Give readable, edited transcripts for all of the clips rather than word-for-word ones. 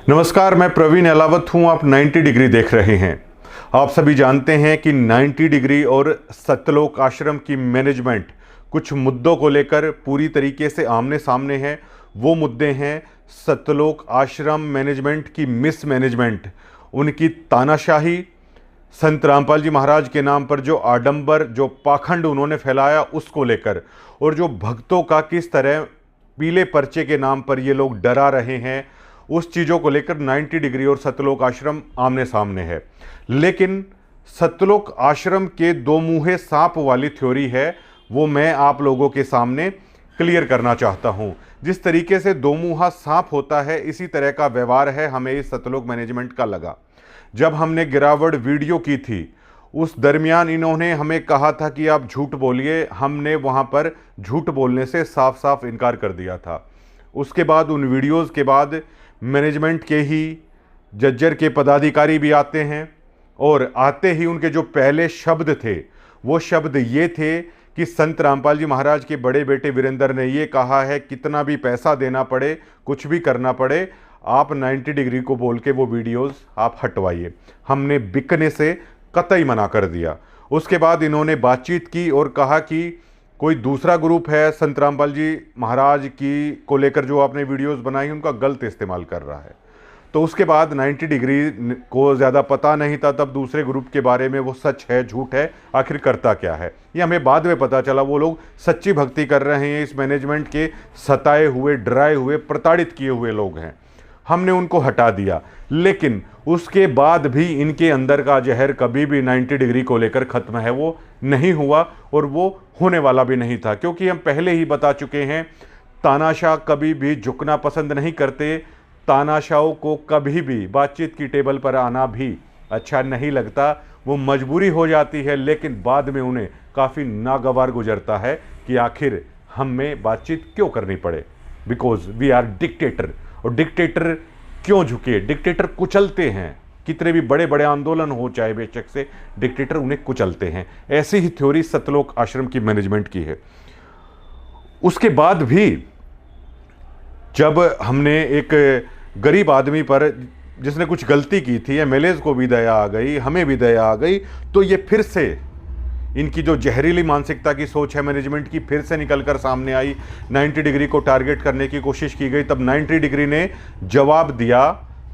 नमस्कार, मैं प्रवीण अलावत हूं। आप 90 डिग्री देख रहे हैं। आप सभी जानते हैं कि 90 डिग्री और सत्यलोक आश्रम की मैनेजमेंट कुछ मुद्दों को लेकर पूरी तरीके से आमने सामने है। वो मुद्दे हैं सत्यलोक आश्रम मैनेजमेंट की मिस मैनेजमेंट, उनकी तानाशाही, संत रामपाल जी महाराज के नाम पर जो आडंबर, जो पाखंड उन्होंने फैलाया उसको लेकर, और जो भक्तों का किस तरह पीले पर्चे के नाम पर ये लोग डरा रहे हैं, उस चीज़ों को लेकर 90 डिग्री और सत्यलोक आश्रम आमने सामने है। लेकिन सत्यलोक आश्रम के दो मुँहे सांप वाली थ्योरी है, वो मैं आप लोगों के सामने क्लियर करना चाहता हूँ। जिस तरीके से दो मुँहा सांप होता है, इसी तरह का व्यवहार है हमें इस सत्यलोक मैनेजमेंट का लगा। जब हमने गिरावट वीडियो की थी, उस दरमियान इन्होंने हमें कहा था कि आप झूठ बोलिए। हमने वहाँ पर झूठ बोलने से साफ साफ इनकार कर दिया था। उसके बाद उन वीडियोज़ के बाद मैनेजमेंट के ही जज्जर के पदाधिकारी भी आते हैं, और आते ही उनके जो पहले शब्द थे वो शब्द ये थे कि संत रामपाल जी महाराज के बड़े बेटे वीरेंद्र ने ये कहा है, कितना भी पैसा देना पड़े, कुछ भी करना पड़े, आप 90 डिग्री को बोल के वो वीडियोस आप हटवाइए। हमने बिकने से कतई मना कर दिया। उसके बाद इन्होंने बातचीत की और कहा कि कोई दूसरा ग्रुप है संत रामपाल जी महाराज की को लेकर जो आपने वीडियोस बनाई उनका गलत इस्तेमाल कर रहा है। तो उसके बाद 90 डिग्री को ज़्यादा पता नहीं था तब दूसरे ग्रुप के बारे में, वो सच है झूठ है, आखिर करता क्या है, ये हमें बाद में पता चला। वो लोग सच्ची भक्ति कर रहे हैं, इस मैनेजमेंट के सताए हुए, डराए हुए, प्रताड़ित किए हुए लोग हैं। हमने उनको हटा दिया, लेकिन उसके बाद भी इनके अंदर का जहर कभी भी 90 डिग्री को लेकर ख़त्म है वो नहीं हुआ, और वो होने वाला भी नहीं था। क्योंकि हम पहले ही बता चुके हैं, तानाशाह कभी भी झुकना पसंद नहीं करते। तानाशाहों को कभी भी बातचीत की टेबल पर आना भी अच्छा नहीं लगता। वो मजबूरी हो जाती है, लेकिन बाद में उन्हें काफ़ी नागवार गुजरता है कि आखिर हमें बातचीत क्यों करनी पड़े, बिकॉज वी आर डिक्टेटर। और डिक्टेटर क्यों झुके? डिक्टेटर कुचलते हैं। कितने भी बड़े बड़े आंदोलन हो चाहे बेशक से, डिक्टेटर उन्हें कुचलते हैं। ऐसी ही थ्योरी सत्यलोक आश्रम की मैनेजमेंट की है। उसके बाद भी जब हमने एक गरीब आदमी पर, जिसने कुछ गलती की थी, एमएलएज को भी दया आ गई, हमें भी दया आ गई, तो ये फिर से इनकी जो जहरीली मानसिकता की सोच है मैनेजमेंट की फिर से निकलकर सामने आई। 90 डिग्री को टारगेट करने की कोशिश की गई। तब 90 डिग्री ने जवाब दिया।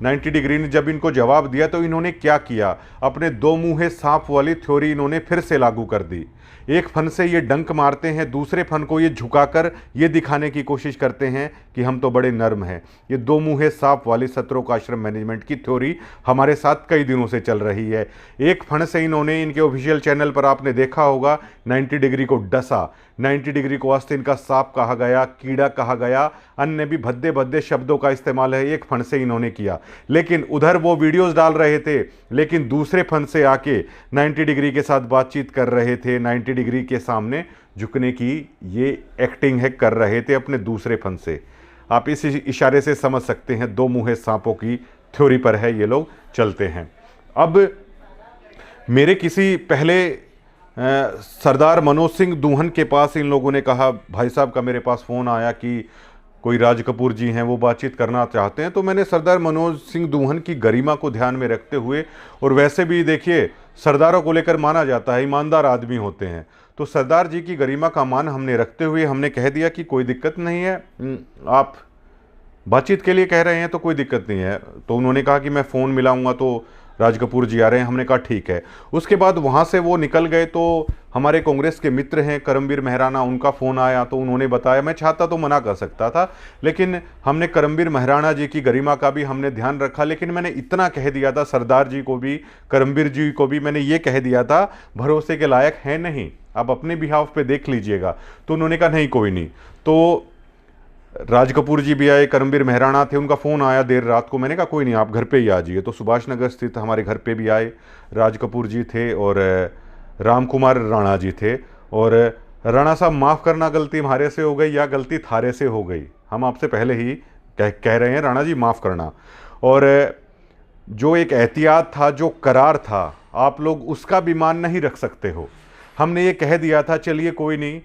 90 डिग्री ने जब इनको जवाब दिया तो इन्होंने क्या किया, अपने दो मुँहे सांप वाली थ्योरी इन्होंने फिर से लागू कर दी। एक फन से ये डंक मारते हैं, दूसरे फन को ये झुकाकर ये दिखाने की कोशिश करते हैं कि हम तो बड़े नर्म हैं। ये दो मुँहे सांप वाली सत्यलोक आश्रम मैनेजमेंट की थ्योरी हमारे साथ कई दिनों से चल रही है। एक फन से इन्होंने इनके ऑफिशियल चैनल पर आपने देखा होगा 90 डिग्री को डसा। 90 डिग्री को आस्तीन का सांप कहा गया, कीड़ा कहा गया, अन्य भी भद्दे भद्दे शब्दों का इस्तेमाल है एक फन से इन्होंने किया। लेकिन उधर वो वीडियोस डाल रहे थे, लेकिन दूसरे फन से आके 90 डिग्री के साथ बातचीत कर रहे थे। 90 डिग्री के सामने झुकने की ये एक्टिंग है कर रहे थे अपने दूसरे फन से। आप इस इशारे से समझ सकते हैं दो मुँहे सांपों की थ्योरी पर है ये लोग चलते हैं। अब मेरे किसी पहले सरदार मनोज सिंह दूहन के पास इन लोगों ने कहा, भाई साहब का मेरे पास फ़ोन आया कि कोई राज कपूर जी हैं, वो बातचीत करना चाहते हैं। तो मैंने सरदार मनोज सिंह दूहन की गरिमा को ध्यान में रखते हुए, और वैसे भी देखिए सरदारों को लेकर माना जाता है ईमानदार आदमी होते हैं, तो सरदार जी की गरिमा का मान हमने रखते हुए हमने कह दिया कि कोई दिक्कत नहीं है, आप बातचीत के लिए कह रहे हैं तो कोई दिक्कत नहीं है। तो उन्होंने कहा कि मैं फ़ोन मिलाऊंगा तो राज कपूर जी आ रहे हैं। हमने कहा ठीक है। उसके बाद वहाँ से वो निकल गए, तो हमारे कांग्रेस के मित्र हैं करमबीर मेहराना, उनका फ़ोन आया तो उन्होंने बताया। मैं चाहता तो मना कर सकता था, लेकिन हमने करमबीर मेहराना जी की गरिमा का भी हमने ध्यान रखा। लेकिन मैंने इतना कह दिया था सरदार जी को भी, करमबीर जी को भी मैंने ये कह दिया था, भरोसे के लायक है नहीं, आप अपने बिहाफ पे देख लीजिएगा। तो उन्होंने कहा नहीं कोई नहीं। तो राज कपूर जी भी आए, करमबीर मेहराना थे, उनका फ़ोन आया देर रात को। मैंने कहा कोई नहीं आप घर पे ही आ जाइए। तो सुभाष नगर स्थित हमारे घर पे भी आए। राज कपूर जी थे और राम कुमार राणा जी थे। और राणा साहब माफ़ करना, गलती हमारे से हो गई या गलती थारे से हो गई, हम आपसे पहले ही कह रहे हैं, राणा जी माफ़ करना। और जो एक एहतियात था, जो करार था, आप लोग उसका भी मान नहीं रख सकते हो। हमने ये कह दिया था चलिए कोई नहीं,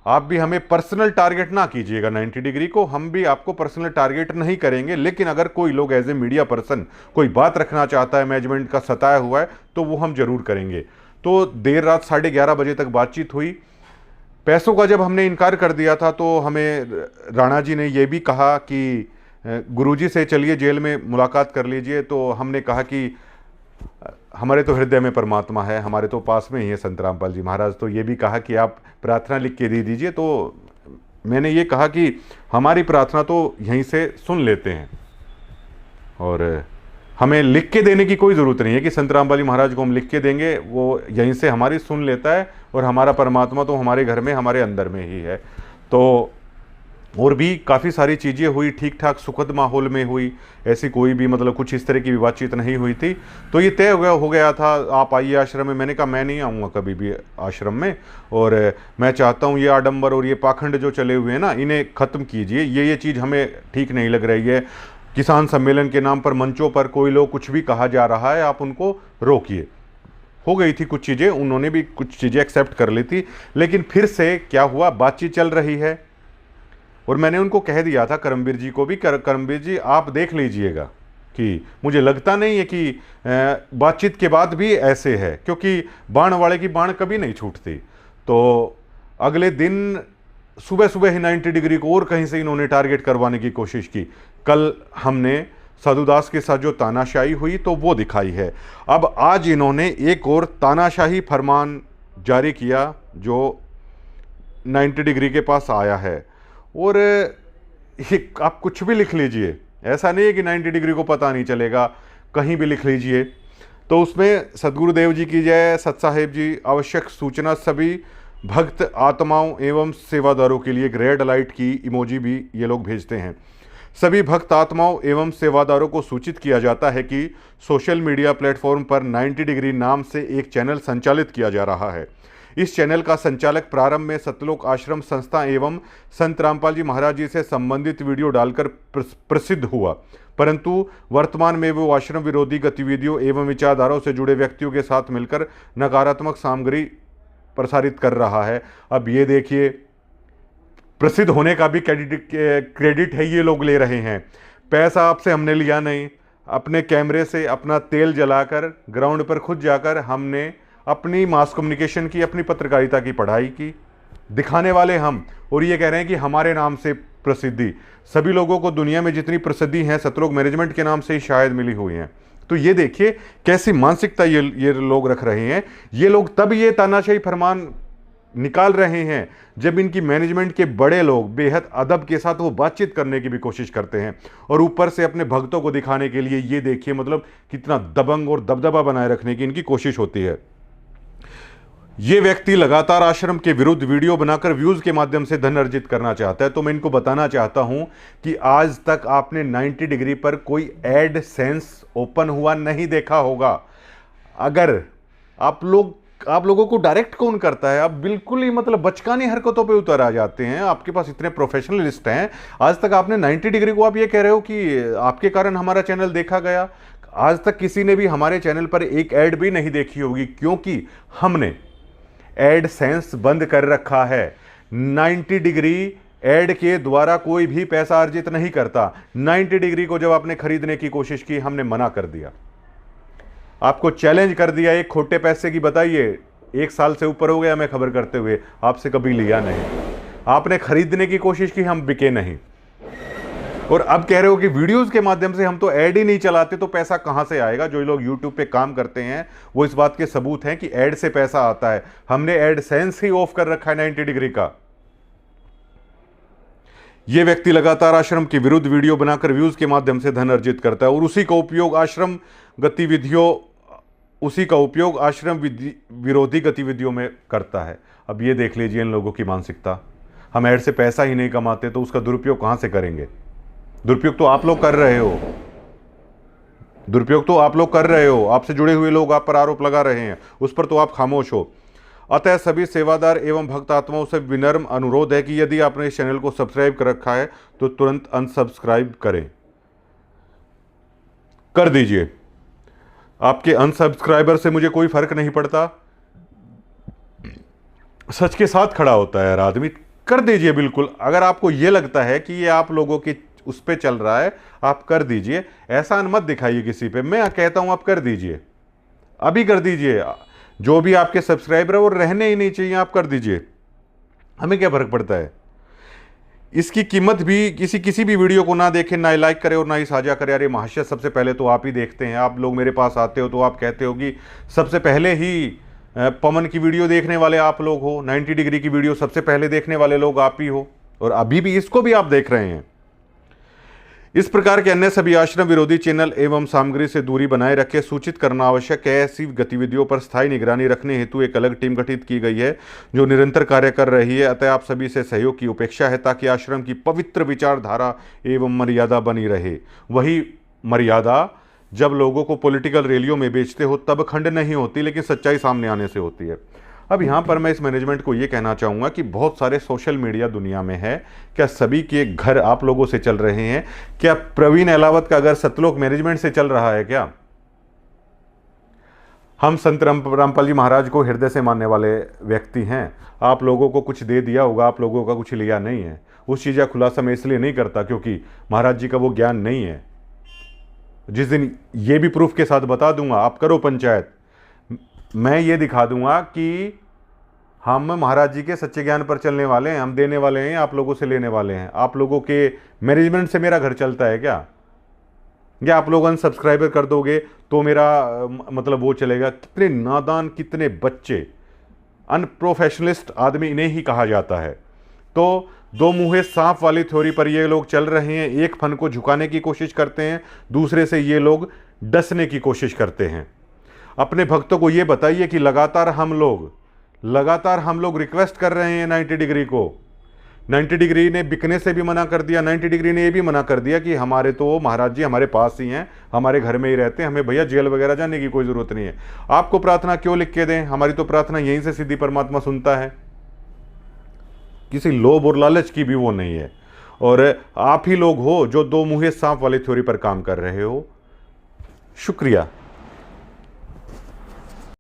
आप भी हमें पर्सनल टारगेट ना कीजिएगा 90 डिग्री को, हम भी आपको पर्सनल टारगेट नहीं करेंगे। लेकिन अगर कोई लोग एज ए मीडिया पर्सन कोई बात रखना चाहता है, मैनेजमेंट का सताया हुआ है, तो वो हम जरूर करेंगे। तो देर रात 11:30 बजे तक बातचीत हुई। पैसों का जब हमने इनकार कर दिया था तो हमें राणा जी ने यह भी कहा कि गुरुजी से चलिए जेल में मुलाकात कर लीजिए। तो हमने कहा कि हमारे तो हृदय में परमात्मा है, हमारे तो पास में ही है संत रामपाल जी महाराज। तो ये भी कहा कि आप प्रार्थना लिख के दे दीजिए। तो मैंने ये कहा कि हमारी प्रार्थना तो यहीं से सुन लेते हैं और हमें लिख के देने की कोई ज़रूरत नहीं है कि संत रामपाल जी महाराज को हम लिख के देंगे, वो यहीं से हमारी सुन लेता है और हमारा परमात्मा तो हमारे घर में, हमारे अंदर में ही है। तो और भी काफ़ी सारी चीज़ें हुई, ठीक ठाक सुखद माहौल में हुई, ऐसी कोई भी मतलब कुछ इस तरह की भी बातचीत नहीं हुई थी। तो ये तय हो गया था आप आइए आश्रम में। मैंने कहा मैं नहीं आऊँगा कभी भी आश्रम में, और मैं चाहता हूँ ये आडंबर और ये पाखंड जो चले हुए हैं ना, इन्हें ख़त्म कीजिए। ये चीज़ हमें ठीक नहीं लग रही है। किसान सम्मेलन के नाम पर मंचों पर कोई लोग कुछ भी कहा जा रहा है, आप उनको रोकिए। हो गई थी कुछ चीज़ें, उन्होंने भी कुछ चीज़ें एक्सेप्ट कर ली थी। लेकिन फिर से क्या हुआ, बातचीत चल रही है और मैंने उनको कह दिया था, करमवीर जी को भी, करमवीर जी आप देख लीजिएगा कि मुझे लगता नहीं है कि बातचीत के बाद भी ऐसे है, क्योंकि बाण वाले की बाण कभी नहीं छूटती। तो अगले दिन सुबह सुबह ही 90 डिग्री को और कहीं से इन्होंने टारगेट करवाने की कोशिश की। कल हमने साधुदास के साथ जो तानाशाही हुई तो वो दिखाई है। अब आज इन्होंने एक और तानाशाही फरमान जारी किया जो 90 डिग्री के पास आया है। और आप कुछ भी लिख लीजिए, ऐसा नहीं है कि 90 डिग्री को पता नहीं चलेगा, कहीं भी लिख लीजिए। तो उसमें सदगुरुदेव जी की जय, सत साहेब जी, आवश्यक सूचना सभी भक्त आत्माओं एवं सेवादारों के लिए एक रेड लाइट की इमोजी भी ये लोग भेजते हैं। सभी भक्त आत्माओं एवं सेवादारों को सूचित किया जाता है कि सोशल मीडिया प्लेटफॉर्म पर 90 डिग्री नाम से एक चैनल संचालित किया जा रहा है। इस चैनल का संचालक प्रारंभ में सतलोक आश्रम संस्था एवं संत रामपाल जी महाराज जी से संबंधित वीडियो डालकर प्रसिद्ध हुआ, परंतु वर्तमान में वो आश्रम विरोधी गतिविधियों एवं विचारधाराओं से जुड़े व्यक्तियों के साथ मिलकर नकारात्मक सामग्री प्रसारित कर रहा है। अब ये देखिए, प्रसिद्ध होने का भी क्रेडिट है ये लोग ले रहे हैं। पैसा आपसे हमने लिया नहीं, अपने कैमरे से अपना तेल जलाकर ग्राउंड पर खुद जाकर हमने अपनी मास कम्युनिकेशन की, अपनी पत्रकारिता की पढ़ाई की। दिखाने वाले हम, और ये कह रहे हैं कि हमारे नाम से प्रसिद्धि। सभी लोगों को दुनिया में जितनी प्रसिद्धि है सतलोक मैनेजमेंट के नाम से ही शायद मिली हुई हैं। तो ये देखिए कैसी मानसिकता ये लोग रख रहे हैं। ये लोग तब ये तानाशाही फरमान निकाल रहे हैं जब इनकी मैनेजमेंट के बड़े लोग बेहद अदब के साथ वो बातचीत करने की भी कोशिश करते हैं, और ऊपर से अपने भक्तों को दिखाने के लिए ये देखिए मतलब कितना दबंग और दबदबा बनाए रखने की इनकी कोशिश होती है। ये व्यक्ति लगातार आश्रम के विरुद्ध वीडियो बनाकर व्यूज के माध्यम से धन अर्जित करना चाहता है। तो मैं इनको बताना चाहता हूं कि आज तक आपने 90 डिग्री पर कोई एड सेंस ओपन हुआ नहीं देखा होगा। अगर आप लोगों को डायरेक्ट कौन करता है, आप बिल्कुल ही मतलब बचकानी हरकतों पे उतर आ जाते हैं। आपके पास इतने प्रोफेशनलिस्ट हैं, आज तक आपने 90 डिग्री को आप ये कह रहे हो कि आपके कारण हमारा चैनल देखा गया। आज तक किसी ने भी हमारे चैनल पर एक ऐड भी नहीं देखी होगी, क्योंकि हमने एड सेंस बंद कर रखा है। 90 डिग्री एड के द्वारा कोई भी पैसा अर्जित नहीं करता। 90 डिग्री को जब आपने खरीदने की कोशिश की, हमने मना कर दिया, आपको चैलेंज कर दिया एक खोटे पैसे की। बताइए, 1 साल से ऊपर हो गया मैं खबर करते हुए, आपसे कभी लिया नहीं। आपने खरीदने की कोशिश की, हम बिके नहीं। और अब कह रहे हो कि वीडियोस के माध्यम से हम तो ऐड ही नहीं चलाते, तो पैसा कहां से आएगा। जो लोग यूट्यूब पे काम करते हैं वो इस बात के सबूत हैं कि ऐड से पैसा आता है। हमने ऐड सेंस ही ऑफ कर रखा है 90 डिग्री का। यह व्यक्ति लगातार आश्रम के विरुद्ध वीडियो बनाकर व्यूज के माध्यम से धन अर्जित करता है और उसी का उपयोग आश्रम विरोधी गतिविधियों में करता है। अब ये देख लीजिए इन लोगों की मानसिकता। हम ऐड से पैसा ही नहीं कमाते तो उसका दुरुपयोग कहां से करेंगे। दुरुपयोग तो आप लोग कर रहे हो, दुरुपयोग तो आप लोग कर रहे हो। आपसे जुड़े हुए लोग आप पर आरोप लगा रहे हैं, उस पर तो आप खामोश हो। अतः सभी सेवादार एवं भक्त आत्माओं से विनम्र अनुरोध है कि यदि आपने इस चैनल को सब्सक्राइब कर रखा है तो तुरंत अनसब्सक्राइब कर दीजिए। आपके अनसब्सक्राइबर से मुझे कोई फर्क नहीं पड़ता। सच के साथ खड़ा होता है यार आदमी, कर दीजिए बिल्कुल। अगर आपको ये लगता है कि ये आप लोगों की उस पे चल रहा है, आप कर दीजिए, एहसान मत दिखाइए किसी पे। मैं कहता हूं आप कर दीजिए, अभी कर दीजिए। जो भी आपके सब्सक्राइबर है वो रहने ही नहीं चाहिए, आप कर दीजिए, हमें क्या फर्क पड़ता है। इसकी कीमत भी किसी भी वीडियो को ना देखें, ना लाइक करें और ना ही साझा करें। अरे महाशय, सबसे पहले तो आप ही देखते हैं। आप लोग मेरे पास आते हो तो आप कहते हो कि सबसे पहले ही पवन की वीडियो देखने वाले आप लोग हो, 90 डिग्री की वीडियो सबसे पहले देखने वाले लोग आप ही हो, और अभी भी इसको भी आप देख रहे हैं। इस प्रकार के अन्य सभी आश्रम विरोधी चैनल एवं सामग्री से दूरी बनाए रखे सूचित करना आवश्यक है। ऐसी गतिविधियों पर स्थायी निगरानी रखने हेतु एक अलग टीम गठित की गई है जो निरंतर कार्य कर रही है। अतः आप सभी से सहयोग की अपेक्षा है ताकि आश्रम की पवित्र विचारधारा एवं मर्यादा बनी रहे। वही मर्यादा जब लोगों को पॉलिटिकल रैलियों में बेचते हो तब खंड नहीं होती, लेकिन सच्चाई सामने आने से होती है। अब यहाँ पर मैं इस मैनेजमेंट को ये कहना चाहूँगा कि बहुत सारे सोशल मीडिया दुनिया में है, क्या सभी के घर आप लोगों से चल रहे हैं? क्या प्रवीण अहलावत का अगर सतलोक मैनेजमेंट से चल रहा है क्या? हम संत रामपाल जी महाराज को हृदय से मानने वाले व्यक्ति हैं। आप लोगों को कुछ दे दिया होगा, आप लोगों का कुछ लिया नहीं है। उस चीज़ का खुलासा मैं इसलिए नहीं करता क्योंकि महाराज जी का वो ज्ञान नहीं है। जिस दिन ये भी प्रूफ के साथ बता दूंगा, आप करो पंचायत, मैं ये दिखा दूंगा कि हम महाराज जी के सच्चे ज्ञान पर चलने वाले हैं, हम देने वाले हैं, आप लोगों से लेने वाले हैं। आप लोगों के मैनेजमेंट से मेरा घर चलता है क्या? या आप लोग अनसब्सक्राइबर कर दोगे तो मेरा मतलब वो चलेगा? कितने नादान, कितने बच्चे, अनप्रोफेशनलिस्ट आदमी इन्हें ही कहा जाता है। तो दो मुँहे सांप वाली थ्योरी पर ये लोग चल रहे हैं। एक फन को झुकाने की कोशिश करते हैं, दूसरे से ये लोग डसने की कोशिश करते हैं। अपने भक्तों को ये बताइए कि लगातार हम लोग रिक्वेस्ट कर रहे हैं 90 डिग्री को। 90 डिग्री ने बिकने से भी मना कर दिया, 90 डिग्री ने ये भी मना कर दिया कि हमारे तो महाराज जी हमारे पास ही हैं, हमारे घर में ही रहते हैं, हमें भैया जेल वगैरह जाने की कोई ज़रूरत नहीं है। आपको प्रार्थना क्यों लिख के दें? हमारी तो प्रार्थना यहीं से सीधी परमात्मा सुनता है। किसी लोभ और लालच की भी वो नहीं है। और आप ही लोग हो जो दो मुँहे सांप वाली थ्योरी पर काम कर रहे हो। शुक्रिया।